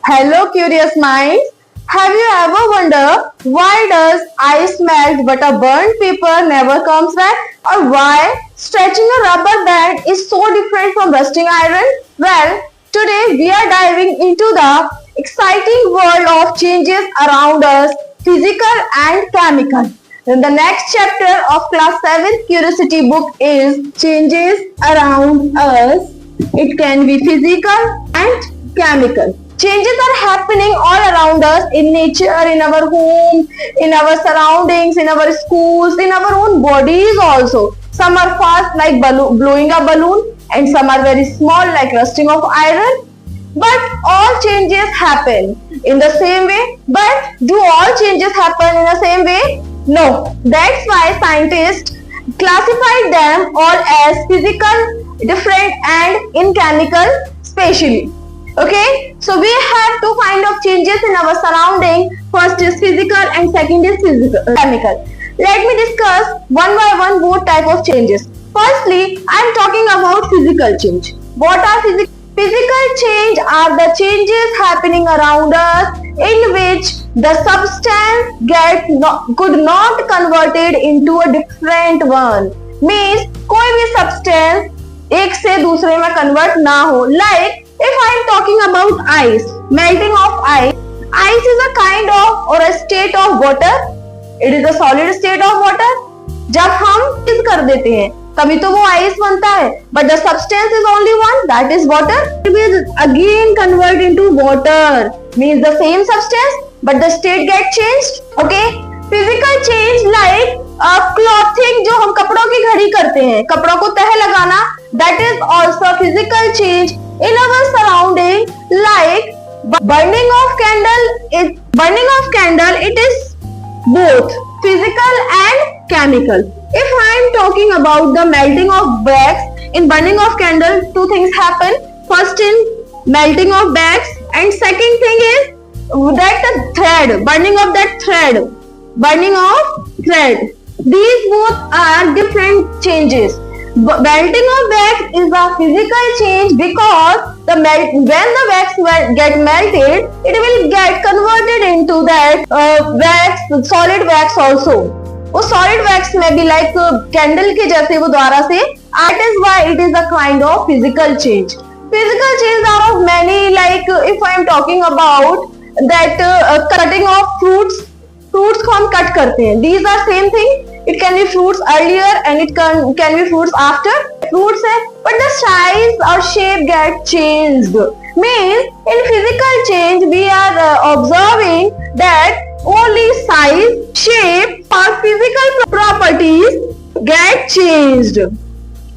Hello, curious minds. Have you ever wondered why does ice melt but a burnt paper never comes back? Or why stretching a rubber band is so different from rusting iron? Well, today we are diving into the exciting world of changes around us, physical and chemical. Then the next chapter of class 7 curiosity book is changes around us. It can be physical and chemical. Changes are happening all around us in nature, in our home, in our surroundings, in our schools, in our own bodies also. Some are fast like blowing a balloon and some are very small like rusting of iron. But all changes happen in the same way. But do all changes happen in the same way? No. That's why scientists classified them all as physical, different and in chemical spatially. Okay, so we have two kind of changes in our surrounding. First is physical and second is chemical. Let me discuss one by one both type of changes. Firstly, I am talking about physical change. What are physical change? Are the changes happening around us in which the substance could not converted into a different one. Means कोई भी substance एक से दूसरे में convert ना हो. Like if I am talking about ice, melting of ice, ice is a kind of or a state of water. It is a solid state of water. जब हम freeze कर देते हैं तभी तो वो ice बनता है. But the substance is only one, that is water. It will again convert into water. Means the same substance, but the state get changed. Okay? Physical change like clothing जो हम कपड़ों की घड़ी करते हैं, कपड़ों को तह लगाना, that is also physical change in our surrounding. Like burning of candle, it is both physical and chemical. If I am talking about the melting of wax, in burning of candle, two things happen. First in melting of wax and second thing is that the thread, burning of thread. These both are different changes. Melting of wax is a physical change because when the wax get melted, it will get converted into that solid wax also. वो solid wax में भी like candle के जैसे वो द्वारा से. That is why it is a kind of physical change. Physical change are of many, like if I am talking about that cutting of fruits को हम cut करते हैं. These are same thing. It can be fruits earlier and it can be fruits after. Fruits है, but the size or shape get changed. Means in physical change we are observing that only size, shape or physical properties get changed.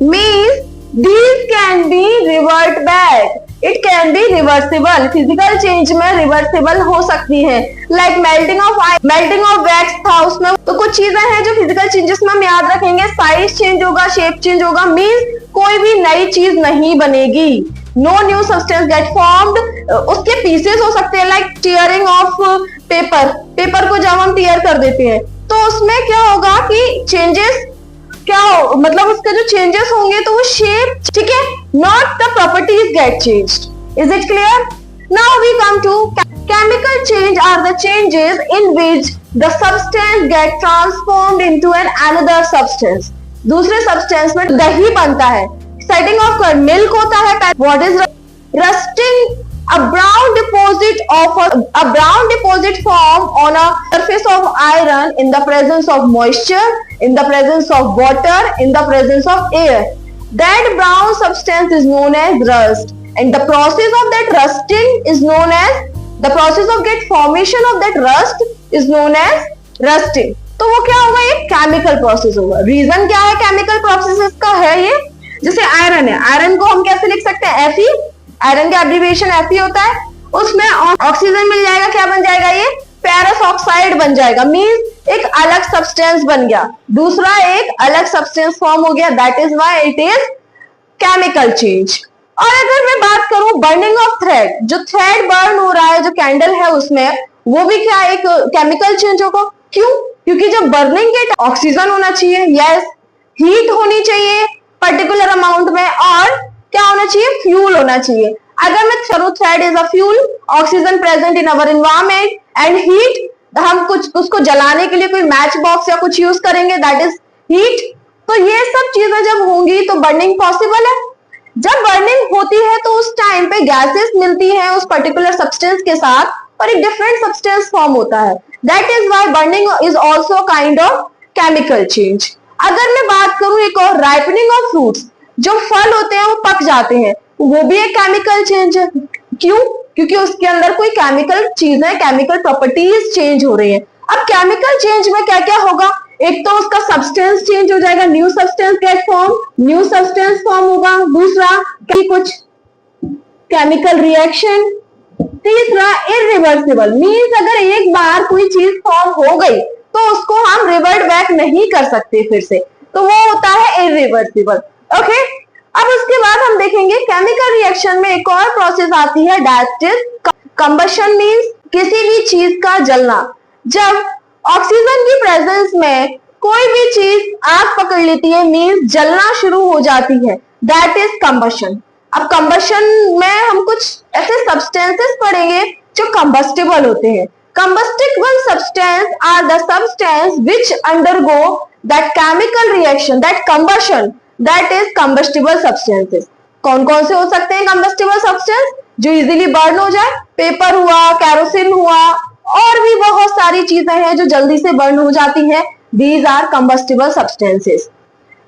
Means these can be revert back. It can be reversible. Physical change में reversible हो सकती है. Like melting of wax था उसमें. तो कुछ चीजें हैं जो physical changes में हम याद रखेंगे. Size change होगा, shape change होगा. Means कोई भी नई चीज नहीं बनेगी. No new substance get formed. उसके pieces हो सकते हैं like tearing of paper. Paper को जब हम tear कर देते हैं तो उसमें क्या होगा कि changes क्या हो, मतलब उसके जो चेंजेस होंगे तो वो शेप, ठीक है, not the properties get changed. Is it clear? Now we come to chemical change are the changes in which the substance get transformed into an another substance. दूसरे सब्सटेंस में दही बनता है. सेटिंग ऑफ मिल्क होता है. What is rusting? A brown deposit form on a surface of iron in the presence of moisture, in the presence of water, in the presence of air. That brown substance is known as rust, and the process of that rusting is known as the process of formation of that rust is known as rusting. तो वो क्या होगा? ये chemical process होगा. Reason क्या है chemical process का है ये? जैसे आयरन है, आयरन को हम कैसे लिख सकते हैं? Fe. आयरन का एब्रिविएशन Fe होता है. उसमें ऑक्सीजन मिल जाएगा, क्या बन जाएगा? ये फेरस ऑक्साइड बन जाएगा. मींस एक अलग सब्सटेंस बन गया, दूसरा एक अलग सब्सटेंस फॉर्म हो गया. That is why it is chemical change. और अगर मैं बात करूं बर्निंग ऑफ थ्रेड, जो थ्रेड बर्न हो रहा है, जो कैंडल है उसमें, वो भी क्या एक केमिकल चेंज होगा. क्यों? क्योंकि जब बर्निंग के ऑक्सीजन होना चाहिए, यस, हीट होनी चाहिए पर्टिकुलर अमाउंट में, और क्या होना चाहिए? फ्यूल होना चाहिए. अगर मैं चलो thread is a fuel, oxygen present in our environment and heat, हम कुछ उसको जलाने के लिए कोई मैच बॉक्स या कुछ यूज करेंगे, दैट इज हीट। तो ये सब चीजें जब होंगी तो बर्निंग पॉसिबल है। जब बर्निंग होती है तो उस टाइम पे गैसेस मिलती हैं उस पर्टिकुलर सब्सटेंस के साथ और एक डिफरेंट सब्सटेंस फॉर्म होता है, that is why burning is also kind of chemical change. अगर मैं बात करूं एक और, राइपनिंग ऑफ फ्रूट्स, जो फल होते हैं वो पक जाते हैं, वो भी एक केमिकल चेंज है। क्यों? क्योंकि उसके अंदर कोई केमिकल चीज है, केमिकल प्रॉपर्टीज चेंज हो रही है। अब केमिकल चेंज में क्या क्या होगा, एक तो उसका सब्सटेंस चेंज हो जाएगा, new substance get form, new substance form होगा। दूसरा कुछ केमिकल रिएक्शन। तीसरा इरिवर्सिबल, मींस अगर एक बार कोई चीज फॉर्म हो गई तो उसको हम रिवर्ट बैक नहीं कर सकते फिर से, तो वो होता है इरिवर्सिबल। ओके, अब उसके बाद हम देखेंगे केमिकल रिएक्शन में एक और प्रोसेस आती है, दैट इज कंबशन, मींस किसी भी चीज का जलना। जब ऑक्सीजन की प्रेजेंस में कोई भी चीज आग पकड़ लेती है, मींस जलना शुरू हो जाती है, दैट इज कंबशन। अब कंबशन में हम कुछ ऐसे सब्सटेंसेस पढ़ेंगे जो कंबस्टिबल होते हैं। Combustible substance are the substance which undergo that chemical reaction, that combustion, that is combustible substances. कौन कौन से हो सकते हैं कंबस्टिबल सब्सटेंस जो इजीली बर्न हो जाए? पेपर हुआ, कैरोसिन हुआ, और भी बहुत सारी चीजें हैं जो जल्दी से बर्न हो जाती हैं, दीज आर कंबस्टिबल सब्सटेंसेस।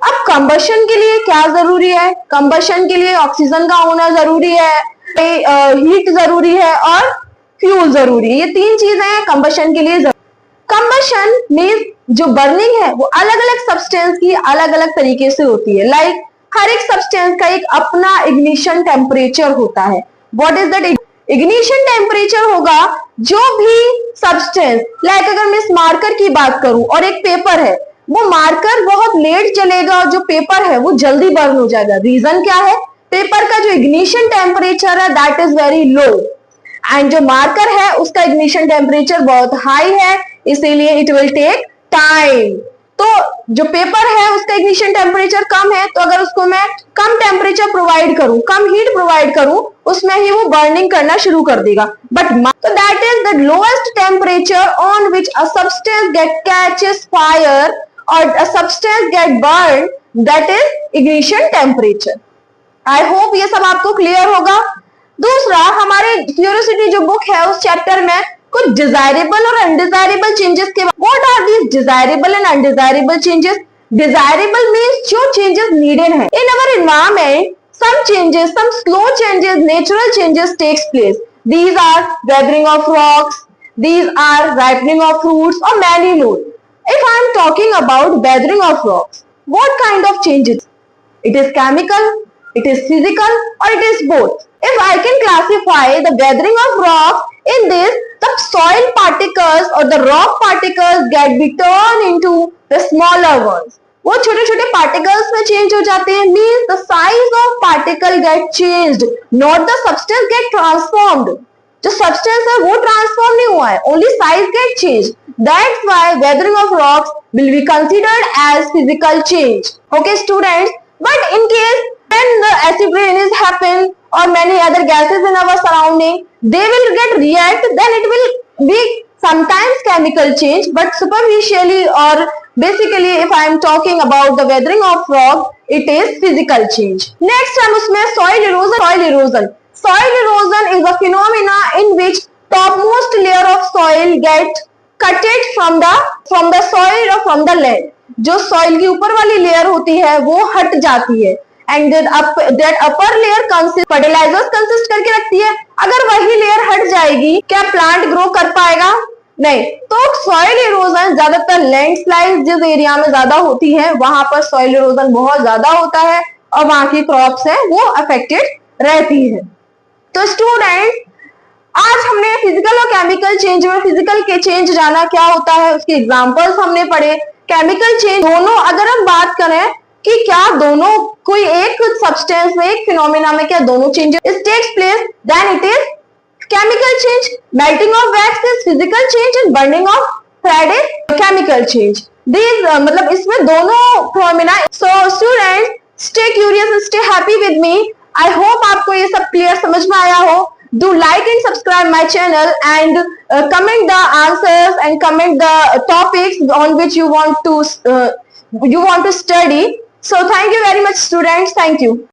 अब कंबशन के लिए क्या जरूरी है? कंबशन के लिए ऑक्सीजन का होना जरूरी है, हीट जरूरी है और फ्यूल जरूरी है। ये तीन चीजें हैं कंबशन के लिए। कंबशन मींस जो बर्निंग है वो अलग अलग सब्सटेंस की अलग अलग तरीके से होती है। लाइक हर एक सब्सटेंस का एक अपना इग्निशन टेम्परेचर होता है। What is that? Ignition temperature होगा जो भी सब्सटेंस, लाइक अगर मैं इस मार्कर की बात करूं और एक पेपर है, वो मार्कर बहुत लेट जलेगा और जो पेपर है वो जल्दी बर्न हो जाएगा। रीजन क्या है? पेपर का जो इग्निशन टेम्परेचर है that is very low and जो मार्कर है उसका इग्निशन टेम्परेचर बहुत हाई है, इसीलिए इट विल टेक टाइम। तो जो पेपर है उसका इग्निशन टेम्परेचर कम है, तो अगर उसको मैं कम टेम्परेचर प्रोवाइड करूं, कम हीट प्रोवाइड करूं, उसमें ही वो बर्निंग करना शुरू कर देगा। बट तो that is the lowest temperature on which a substance get catches fire और a substance get burn, that is ignition temperature. I hope ये सब आपको क्लियर होगा। दूसरा, हमारे क्यूरियोसिटी जो बुक है उस चैप्टर में कुछ डिजायरेबल और अनडिजायरेबल चेंजेस के, what are these desirable and undesirable changes? Desirable means जो चेंजेस नीडेड है in our environment, some changes, some slow changes, natural changes takes place. These are weathering of rocks, these are ripening of fruits or many more. If I am talking about weathering of rocks, what kind of changes? It is chemical, it is physical, or it is both. If I can classify the weathering of rocks in this, the soil particles or the rock particles get be turned into the smaller ones. वो छोटे छोटे particles में change हो जाते हैं, means the size of particle get changed, not the substance get transformed. जो substance है वो ट्रांसफॉर्म नहीं हुआ है, only size get changed. That's why weathering of rocks will be considered as physical change. Okay students, but in case when the acid rain is happen or many other gases in our surrounding, they will get react, then it will be sometimes chemical change, but superficially or basically if I am talking about the weathering of rock, it is physical change. Next हम उसमें soil erosion. Soil erosion is a phenomena in which topmost layer of soil get cutted from the soil or from the land. जो soil की ऊपर वाली layer होती है वो हट जाती है and that upper layer consist fertilizers consist करके रखती है। अगर वही लेयर हट जाएगी क्या प्लांट ग्रो कर पाएगा? नहीं। तो सॉइल इरोजन ज्यादातर लैंडस्लाइड जिस एरिया में ज्यादा होती है वहां पर सॉइल इरोजन बहुत ज्यादा होता है और वहां की क्रॉप्स है वो अफेक्टेड रहती है। तो स्टूडेंट, आज हमने फिजिकल और केमिकल चेंज में फिजिकल के चेंज जाना क्या होता है उसके एग्जांपल्स हमने पढ़े। केमिकल चेंज दोनों अगर हम बात करें कि क्या दोनों कोई एक सब्सटेंस में एक फिनोमेना में क्या दोनों changes takes place, then it is chemical change. Melting of wax is physical change and burning of thread is chemical change. These मतलब इसमें दोनों phenomena. So students, stay curious and stay happy with me. I hope आपको ये सब clear समझ में आया हो. Do like and subscribe my channel and comment the answers and comment the topics on which you want to study. So thank you very much, students. Thank you.